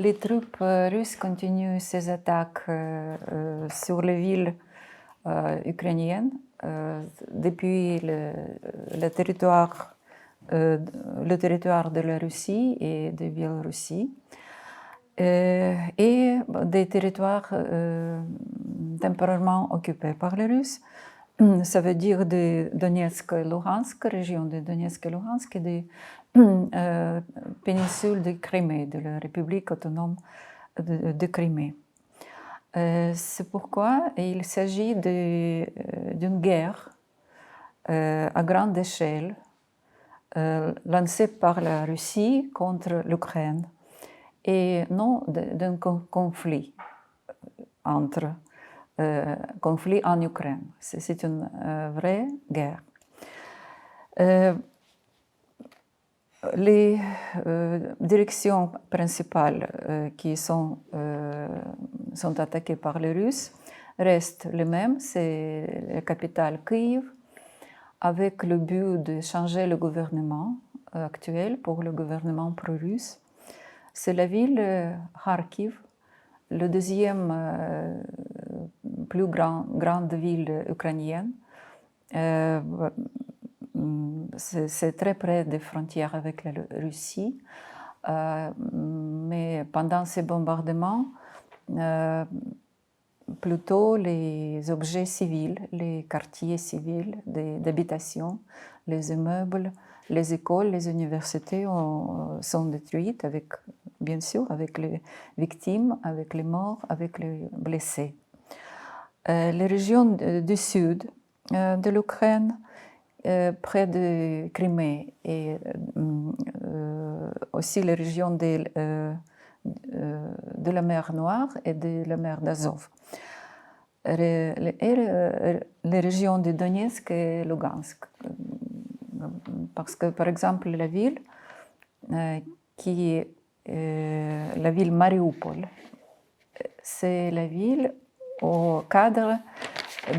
les troupes russes continuent ces attaques sur les villes ukrainiennes depuis le territoire de la Russie et de Biélorussie et des territoires temporairement occupés par les Russes. Ça veut dire de Donetsk et Luhansk, région de Donetsk et Luhansk, et de péninsule de Crimée, de la République autonome de Crimée. C'est pourquoi il s'agit d'une guerre à grande échelle lancée par la Russie contre l'Ukraine et non d'un conflit conflit en Ukraine. C'est une vraie guerre. Les directions principales qui sont attaquées par les Russes restent les mêmes. C'est la capitale Kiev, avec le but de changer le gouvernement actuel pour le gouvernement pro-russe. C'est la ville Kharkiv, le deuxième plus grande ville ukrainienne. C'est très près des frontières avec la Russie, mais pendant ces bombardements, plutôt les objets civils, les quartiers civils d'habitation, les immeubles, les écoles, les universités sont détruites, bien sûr, avec les victimes, avec les morts, avec les blessés. Les régions du sud de l'Ukraine, près de Crimée et aussi les régions de la mer Noire et de la mer d'Azov. Les régions de Donetsk et Lugansk. Parce que, par exemple, la ville la ville Mariupol, c'est la ville au cadre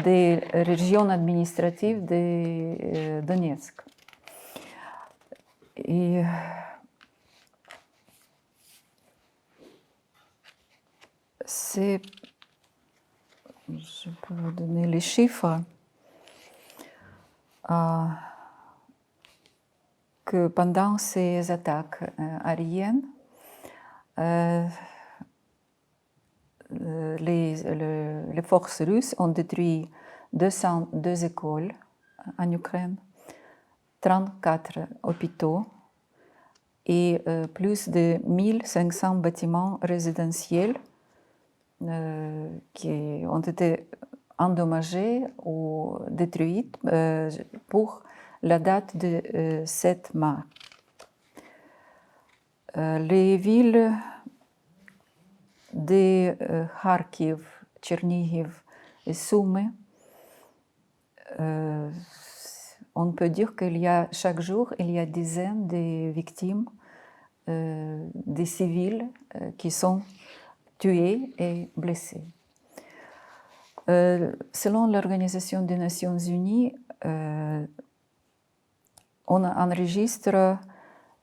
des régions administratives de Donetsk. Et je peux vous donner les chiffres, que pendant ces attaques aériennes, les forces russes ont détruit 202 écoles en Ukraine, 34 hôpitaux et plus de 1500 bâtiments résidentiels qui ont été endommagés ou détruits pour la date de 7 mars. Les villes de Kharkiv, Tchernihiv et Soumy, on peut dire chaque jour, il y a dizaines de victimes, des civils qui sont tués et blessés. Selon l'Organisation des Nations Unies, on enregistre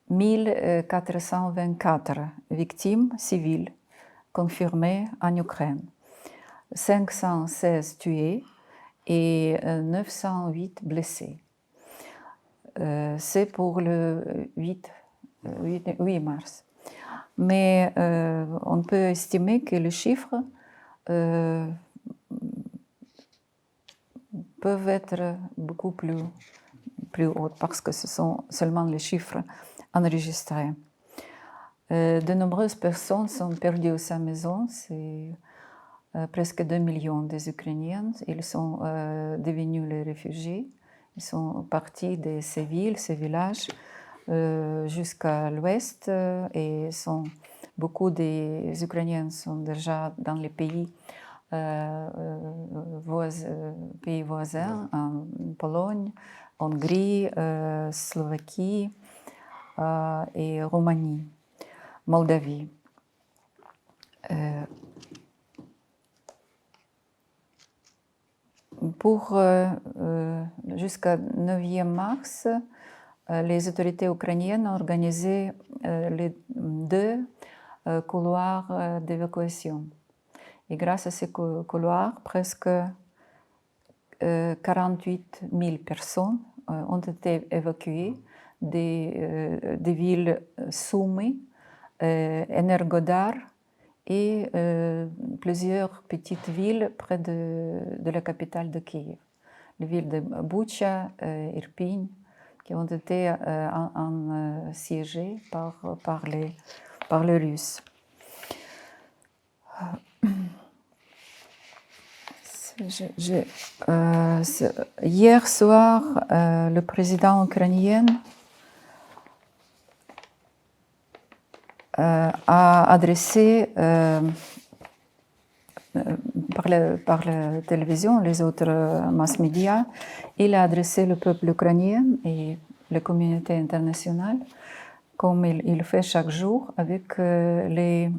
1424 victimes civiles confirmées en Ukraine, 516 tués et 908 blessés. C'est pour le 8 mars. Mais on peut estimer que les chiffres peuvent être beaucoup plus hauts parce que ce sont seulement les chiffres enregistrés. De nombreuses personnes sont perdues à sa maison. C'est presque 2 millions des Ukrainiens. Ils sont devenus les réfugiés. Ils sont partis de ces villes, ces villages, jusqu'à l'ouest et beaucoup des Ukrainiens sont déjà dans les pays voisins, en Pologne, Hongrie, Slovaquie et Roumanie, Moldavie. Jusqu'à 9 mars, les autorités ukrainiennes ont organisé les 2 couloirs d'évacuation. Et grâce à ces couloirs, presque 48 000 personnes ont été évacuées des villes Soumy, Energodar et plusieurs petites villes près de la capitale de Kiev. Les villes de Boutcha, Irpin, qui ont été assiégées par les Russes. Hier soir, le président ukrainien a adressé par la télévision, les autres mass médias, il a adressé le peuple ukrainien et la communauté internationale, comme il fait chaque jour, avec les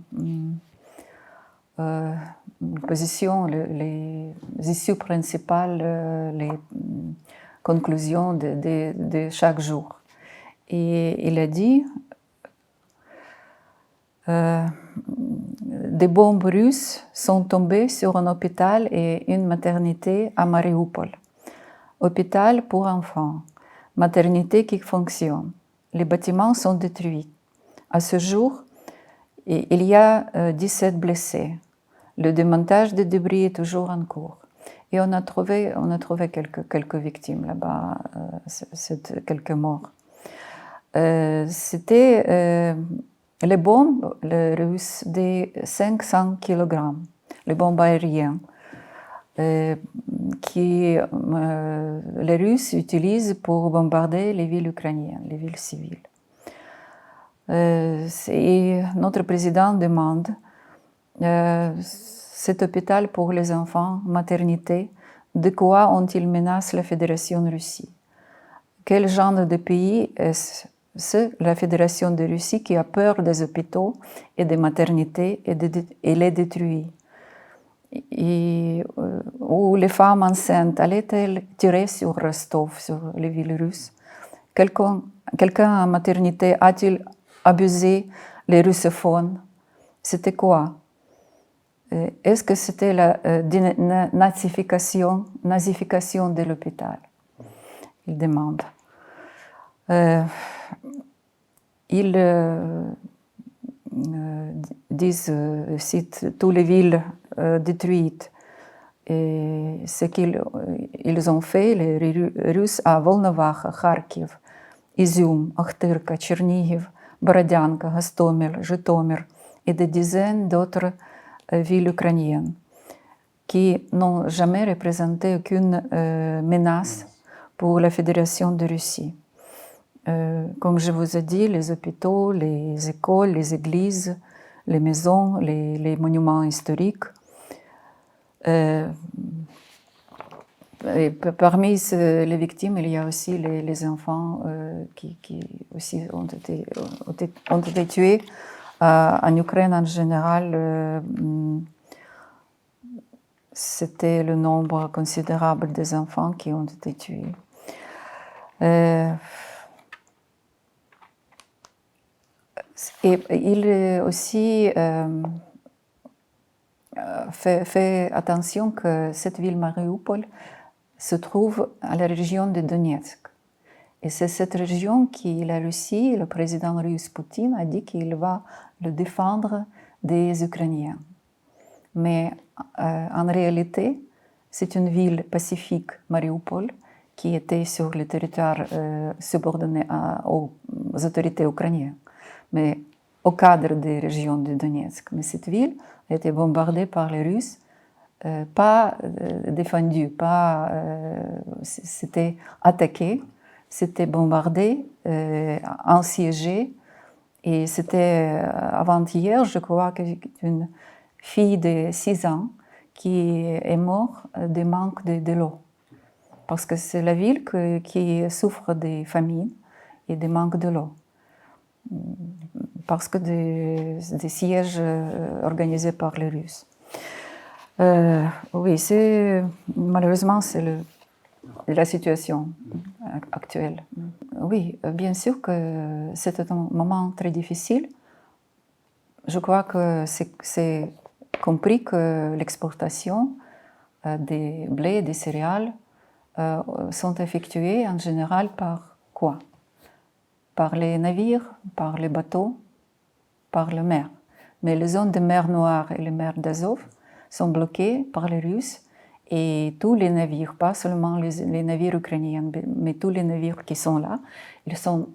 positions, les issues principales, les conclusions de chaque jour. Et il a dit des bombes russes sont tombées sur un hôpital et une maternité à Mariupol. Hôpital pour enfants, maternité qui fonctionne. Les bâtiments sont détruits. À ce jour, il y a 17 blessés. Le démontage des débris est toujours en cours. Et on a trouvé quelques victimes là-bas, quelques morts. C'était les bombes russes de 500 kg, les bombes aériennes, que les Russes utilisent pour bombarder les villes ukrainiennes, les villes civiles. Et notre président demande cet hôpital pour les enfants, maternité, de quoi ont-ils menacé la Fédération de Russie? Quel genre de pays est-ce la Fédération de Russie qui a peur des hôpitaux et des maternités et les détruit? Où les femmes enceintes allaient-elles tirer sur Rostov, sur les villes russes? Quelqu'un en maternité a-t-il abusé les russophones? C'était quoi? Est-ce que c'était la nazification de l'hôpital? Il demande. Ils disent, citent toutes les villes détruites. Et ce qu'ils ont fait, les Russes, à Volnovakha, Kharkiv, Izium, Akhtirka, Tchernihiv, Borodyanka, Gostomel, Zhytomyr et des dizaines d'autres villes ukrainiennes qui n'ont jamais représenté aucune menace pour la Fédération de Russie. Comme je vous ai dit, les hôpitaux, les écoles, les églises, les maisons, les monuments historiques. Et parmi les victimes, il y a aussi les enfants qui aussi ont été tués. En Ukraine, en général, c'était le nombre considérable des enfants qui ont été tués. Et il aussi fait attention que cette ville Mariupol se trouve à la région de Donetsk. Et c'est cette région que la Russie, le président russe Poutine, a dit qu'il va le défendre des Ukrainiens. Mais en réalité, c'est une ville pacifique, Mariupol, qui était sur le territoire subordonné aux autorités ukrainiennes, mais au cadre des régions de Donetsk. Mais cette ville a été bombardée par les Russes, pas défendue, c'était attaqué, c'était bombardé, assiégé. Et c'était avant-hier, je crois, qu'une fille de 6 ans qui est morte de manque de l'eau. Parce que c'est la ville qui souffre des famines et de manque de l'eau. Parce que des sièges organisés par les Russes. Oui, malheureusement, c'est la situation actuelle. Oui, bien sûr que c'était un moment très difficile. je crois que c'est compris que l'exportation des blés, des céréales, sont effectuées en général par quoi? Par les navires, par les bateaux, par la mer. Mais les zones de mer Noire et les mers d'Azov sont bloquées par les Russes et tous les navires, pas seulement les navires ukrainiens, mais tous les navires qui sont là, ils sont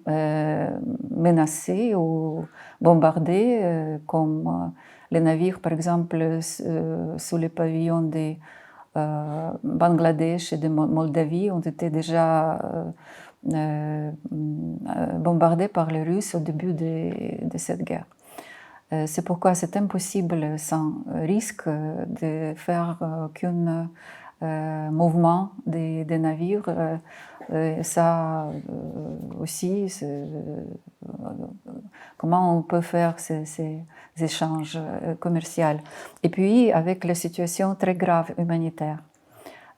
menacés ou bombardés, comme les navires, par exemple, sous les pavillons des Bangladesh et de Moldavie ont été déjà bombardés par les Russes au début de cette guerre. C'est pourquoi c'est impossible sans risque de faire aucun mouvement des navires. Ça aussi, comment on peut faire ces échanges commerciaux. Et puis, avec la situation très grave humanitaire,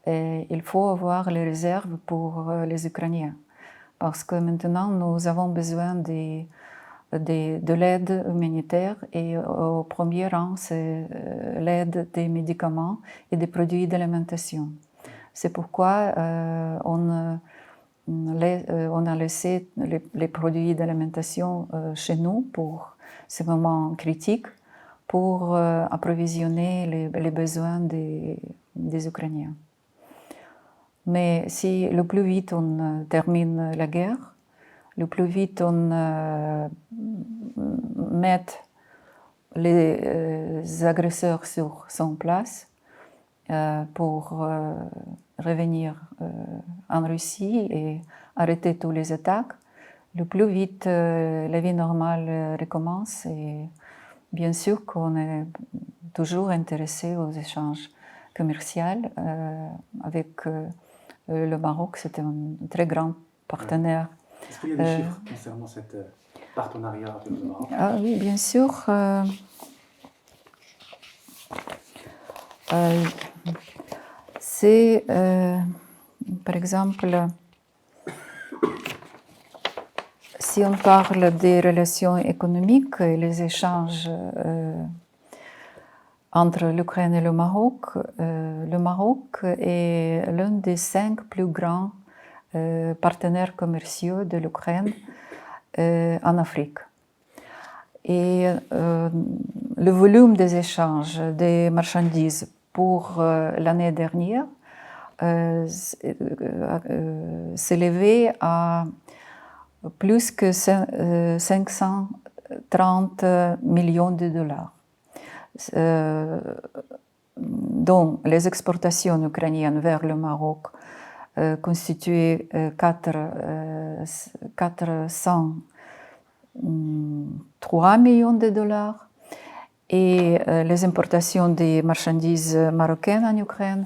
il faut avoir les réserves pour les Ukrainiens. Parce que maintenant, nous avons besoin de l'aide humanitaire et au premier rang, c'est l'aide des médicaments et des produits d'alimentation. C'est pourquoi on a laissé les produits d'alimentation chez nous pour ces moments critiques pour approvisionner les besoins des Ukrainiens. Mais si le plus vite on termine la guerre, le plus vite on met les agresseurs sur son place pour revenir en Russie et arrêter toutes les attaques, le plus vite la vie normale recommence. Et bien sûr qu'on est toujours intéressé aux échanges commerciaux avec le Maroc. C'était un très grand partenaire. Est-ce qu'il y a des chiffres concernant cet partenariat avec le Maroc? Oui, bien sûr. C'est, par exemple, si on parle des relations économiques et les échanges entre l'Ukraine et le Maroc est l'un des 5 plus grands partenaires commerciaux de l'Ukraine en Afrique. Et le volume des échanges des marchandises pour l'année dernière s'élevait à plus que 530 millions de dollars, dont les exportations ukrainiennes vers le Maroc constituaient 403 millions de dollars et les importations des marchandises marocaines en Ukraine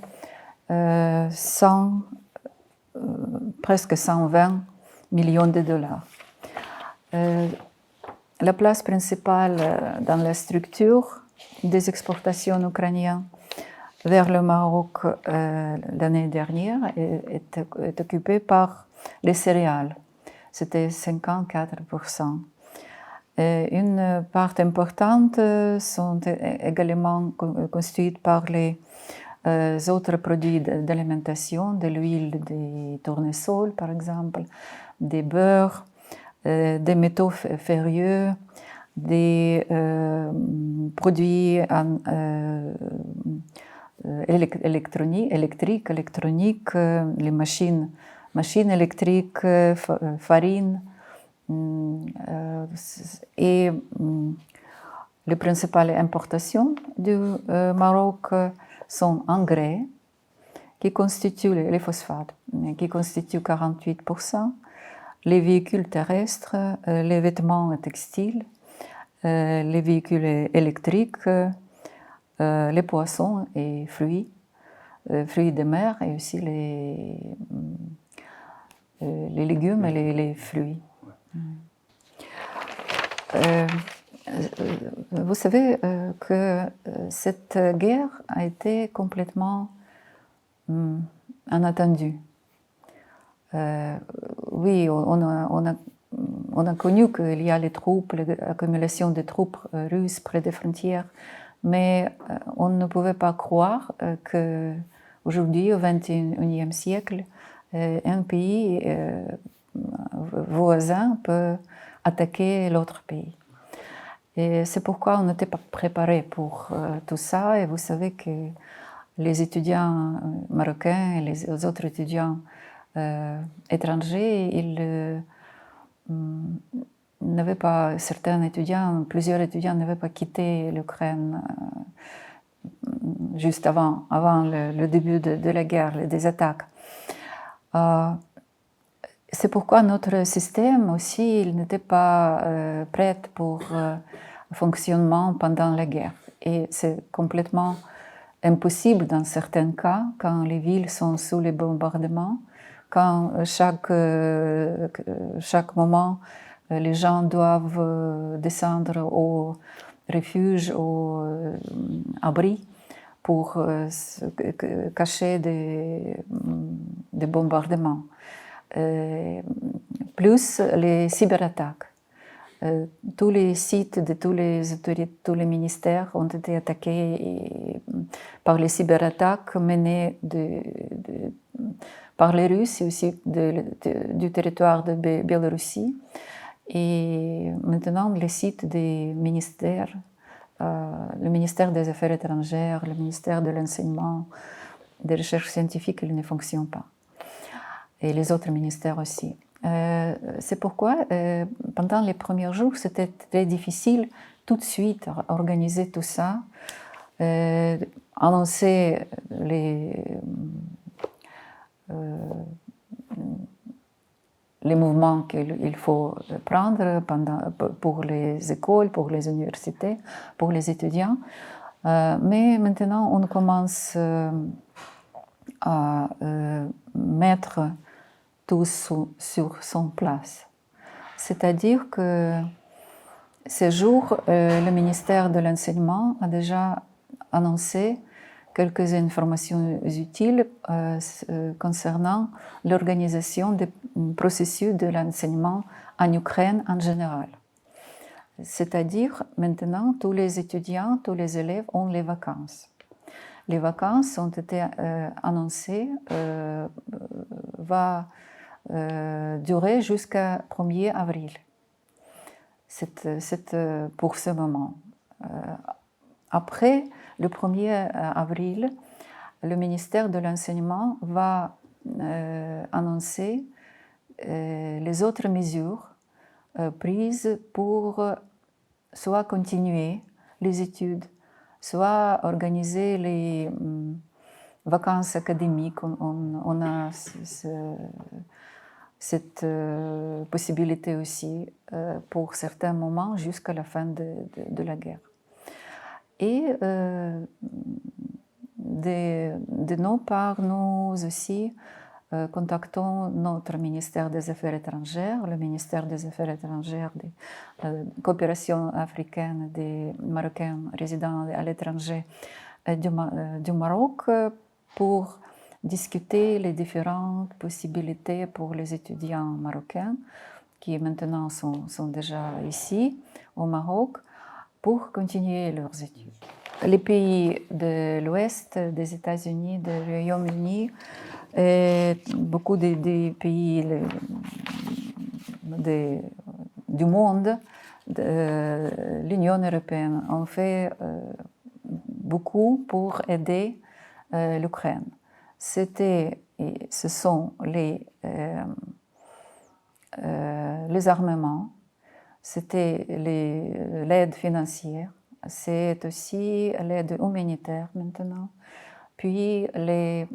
presque 120 millions de dollars. La place principale dans la structure des exportations ukrainiennes vers le Maroc l'année dernière est occupée par les céréales. C'était 54%. Une part importante sont également constituées par les autres produits d'alimentation, de l'huile de tournesol par exemple, des beurres, des métaux ferreux, des produits électriques, les machines électriques, farine. Et les principales importations du Maroc sont engrais, qui constituent les phosphates, qui constituent 48%, les véhicules terrestres, les vêtements textiles, les véhicules électriques, les poissons et fruits de mer et aussi les légumes et les fruits. Vous savez que cette guerre a été complètement inattendue. Oui, on a on a connu qu'il y a les troupes, l'accumulation des troupes russes près des frontières, mais on ne pouvait pas croire qu'aujourd'hui, au XXIe siècle, un pays voisin peut attaquer l'autre pays. Et c'est pourquoi on n'était pas préparé pour tout ça. Et vous savez que les étudiants marocains et les autres étudiants étrangers, ils n'avaient pas, plusieurs étudiants n'avaient pas quitté l'Ukraine juste avant le début de la guerre, des attaques. C'est pourquoi notre système aussi, il n'était pas prêt pour fonctionnement pendant la guerre. Et c'est complètement impossible dans certains cas, quand les villes sont sous les bombardements, quand chaque moment, les gens doivent descendre au refuge, au abri, pour se cacher des bombardements. Plus les cyberattaques. Tous les sites de tous les autorités, tous les ministères ont été attaqués par les cyberattaques menées par les Russes et aussi du territoire de Biélorussie. Et maintenant, les sites des ministères, le ministère des Affaires étrangères, le ministère de l'Enseignement, des Recherches scientifiques, ils ne fonctionnent pas. Et les autres ministères aussi. C'est pourquoi, pendant les premiers jours, c'était très difficile tout de suite à organiser tout ça, annoncer les mouvements qu'il faut prendre pour les écoles, pour les universités, pour les étudiants. Mais maintenant, on commence à mettre tout sur son place. C'est-à-dire que ces jours, le ministère de l'Enseignement a déjà annoncé quelques informations utiles concernant l'organisation des processus de l'enseignement en Ukraine en général. C'est-à-dire, maintenant, tous les étudiants, tous les élèves ont les vacances. Les vacances ont été annoncées, va durer jusqu'à 1er avril. C'est pour ce moment. Après le 1er avril, le ministère de l'Enseignement va annoncer les autres mesures prises pour soit continuer les études, soit organiser les vacances académiques. On a cette possibilité aussi pour certains moments jusqu'à la fin de la guerre. Et de nos parts, nous aussi contactons notre ministère des Affaires étrangères, le ministère des Affaires étrangères de la coopération africaine des Marocains résidant à l'étranger du Maroc pour discuter les différentes possibilités pour les étudiants marocains qui maintenant sont déjà ici au Maroc pour continuer leurs études. Les pays de l'Ouest, des États-Unis, du Royaume-Uni et beaucoup des pays du monde, de l'Union européenne, ont fait beaucoup pour aider l'Ukraine. Ce sont les armements, c'était l'aide financière, c'est aussi l'aide humanitaire maintenant, puis les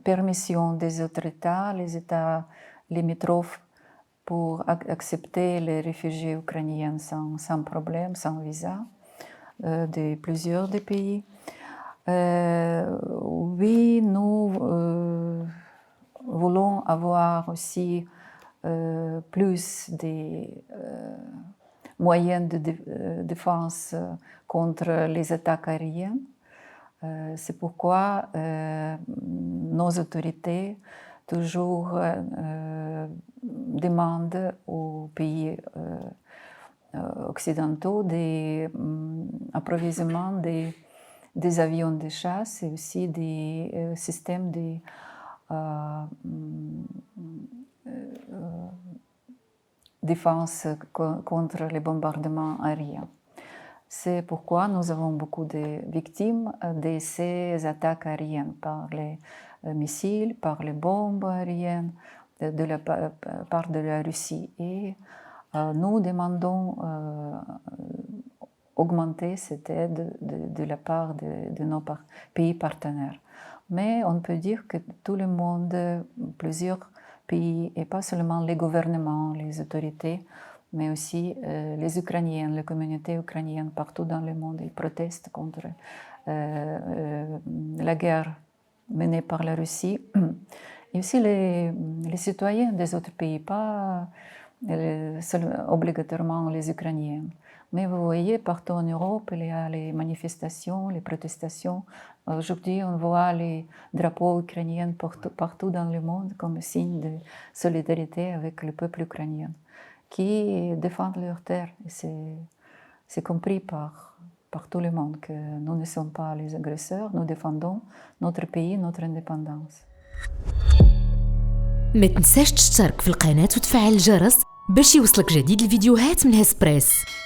permissions des autres États, les États limitrophes pour accepter les réfugiés ukrainiens sans problème, sans visa, de plusieurs des pays. Oui, nous voulons avoir aussi plus des moyens de défense contre les attaques aériennes. C'est pourquoi nos autorités toujours demande aux pays occidentaux des approvisionnements des avions de chasse et aussi des systèmes de défense contre les bombardements aériens. C'est pourquoi nous avons beaucoup de victimes de ces attaques aériennes par les missiles, par les bombes aériennes de la part de la Russie. Et nous demandons augmenter cette aide de la part de nos pays partenaires. Mais on peut dire que tout le monde, plusieurs pays, et pas seulement les gouvernements, les autorités, mais aussi les Ukrainiens, les communautés ukrainiennes partout dans le monde, ils protestent contre la guerre menée par la Russie. Et aussi les citoyens des autres pays, pas obligatoirement les Ukrainiens. Mais vous voyez, partout en Europe, il y a les manifestations, les protestations. Aujourd'hui, on voit les drapeaux ukrainiens partout dans le monde comme signe de solidarité avec le peuple ukrainien, qui défendent leur terre. Et c'est compris par tout le monde que nous ne sommes pas les agresseurs, nous défendons notre pays, notre indépendance. ما تنساش تشترك في القناة وتفعل الجرس باش يوصلك جديد الفيديوهات من هسبريس.